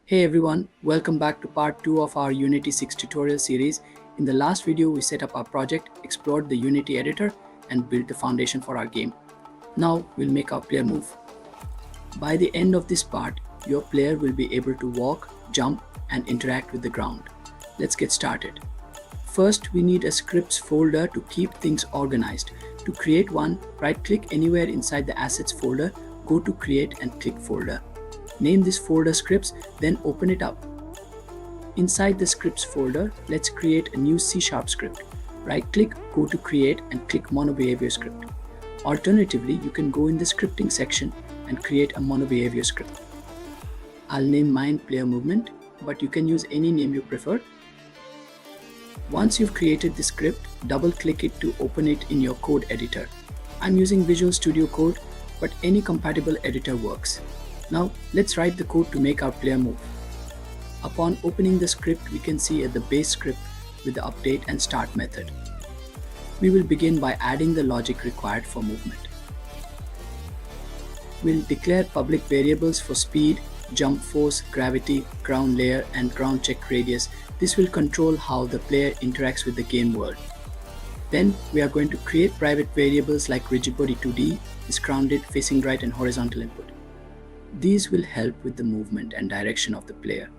Hey everyone, welcome back to part 2 of our Unity 6 tutorial series. In the last video, we set up our project, explored the Unity editor, and built the foundation for our game. Now we'll make our player move. By the end of this part, your player will be able to walk, jump, and interact with the ground. Let's get started. First, we need a scripts folder to keep things organized. To create one, right-click anywhere inside the assets folder, go to create and click folder. Name this folder scripts, then open it up. Inside the scripts folder, let's create a new C# script. Right-click, go to create and click monobehavior script. Alternatively, you can go in the scripting section and create a monobehavior script. I'll name mine player movement, but you can use any name you prefer. Once you've created the script, double-click it to open it in your code editor. I'm using Visual Studio Code, but any compatible editor works. Now let's write the code to make our player move. Upon opening the script, we can see at the base script with the update and start method. We will begin by adding the logic required for movement. We'll declare public variables for speed, jump force, gravity, ground layer, and ground check radius. This will control how the player interacts with the game world. Then we are going to create private variables like rigid body 2D, is grounded, facing right, and horizontal input. These will help with the movement and direction of the player.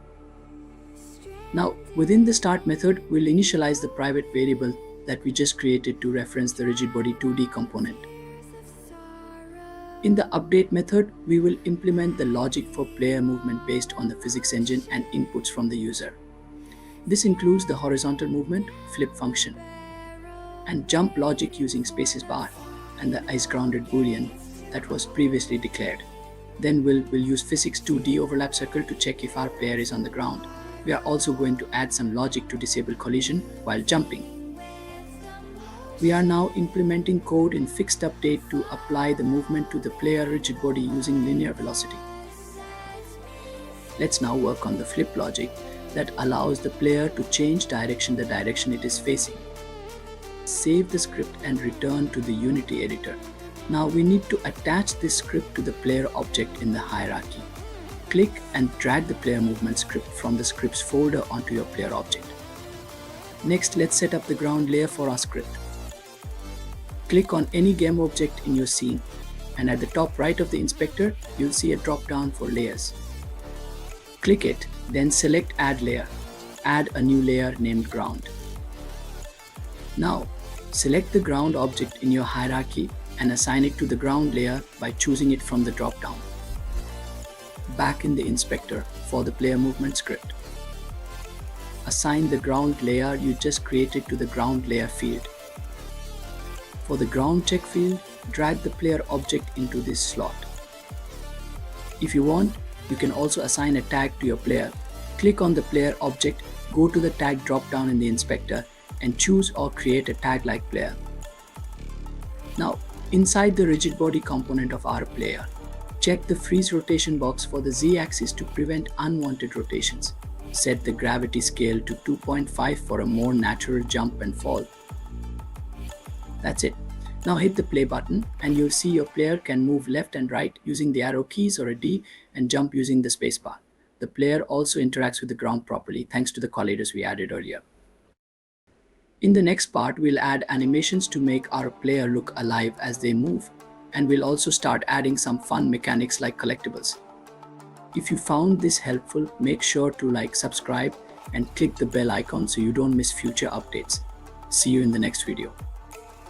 Now, within the start method, we'll initialize the private variable that we just created to reference the rigid body 2D component. In the update method, we will implement the logic for player movement based on the physics engine and inputs from the user. This includes the horizontal movement, flip function, and jump logic using spaces bar and the is grounded boolean that was previously declared. Then we'll use physics 2D overlap circle to check if our player is on the ground. We are also going to add some logic to disable collision while jumping. We are now implementing code in fixed update to apply the movement to the player rigid body using linear velocity. Let's now work on the flip logic that allows the player to change direction the direction it is facing. Save the script and return to the Unity editor. Now we need to attach this script to the player object in the hierarchy. Click and drag the player movement script from the scripts folder onto your player object. Next, let's set up the ground layer for our script. Click on any game object in your scene, and at the top right of the inspector, you'll see a drop-down for layers. Click it, then select Add Layer. Add a new layer named Ground. Now, select the ground object in your hierarchy and assign it to the ground layer by choosing it from the drop-down. Back in the inspector for the player movement script. Assign the ground layer you just created to the ground layer field. For the ground check field, drag the player object into this slot. If you want, you can also assign a tag to your player. Click on the player object, go to the tag drop-down in the inspector, and choose or create a tag like player. Now, inside the rigid body component of our player, check the freeze rotation box for the Z-axis to prevent unwanted rotations. Set the gravity scale to 2.5 for a more natural jump and fall. That's it. Now hit the play button and you'll see your player can move left and right using the arrow keys or a D and jump using the spacebar. The player also interacts with the ground properly thanks to the collators we added earlier. In the next part, we'll add animations to make our player look alive as they move, and we'll also start adding some fun mechanics like collectibles. If you found this helpful, make sure to subscribe, and click the bell icon so you don't miss future updates. See you in the next video.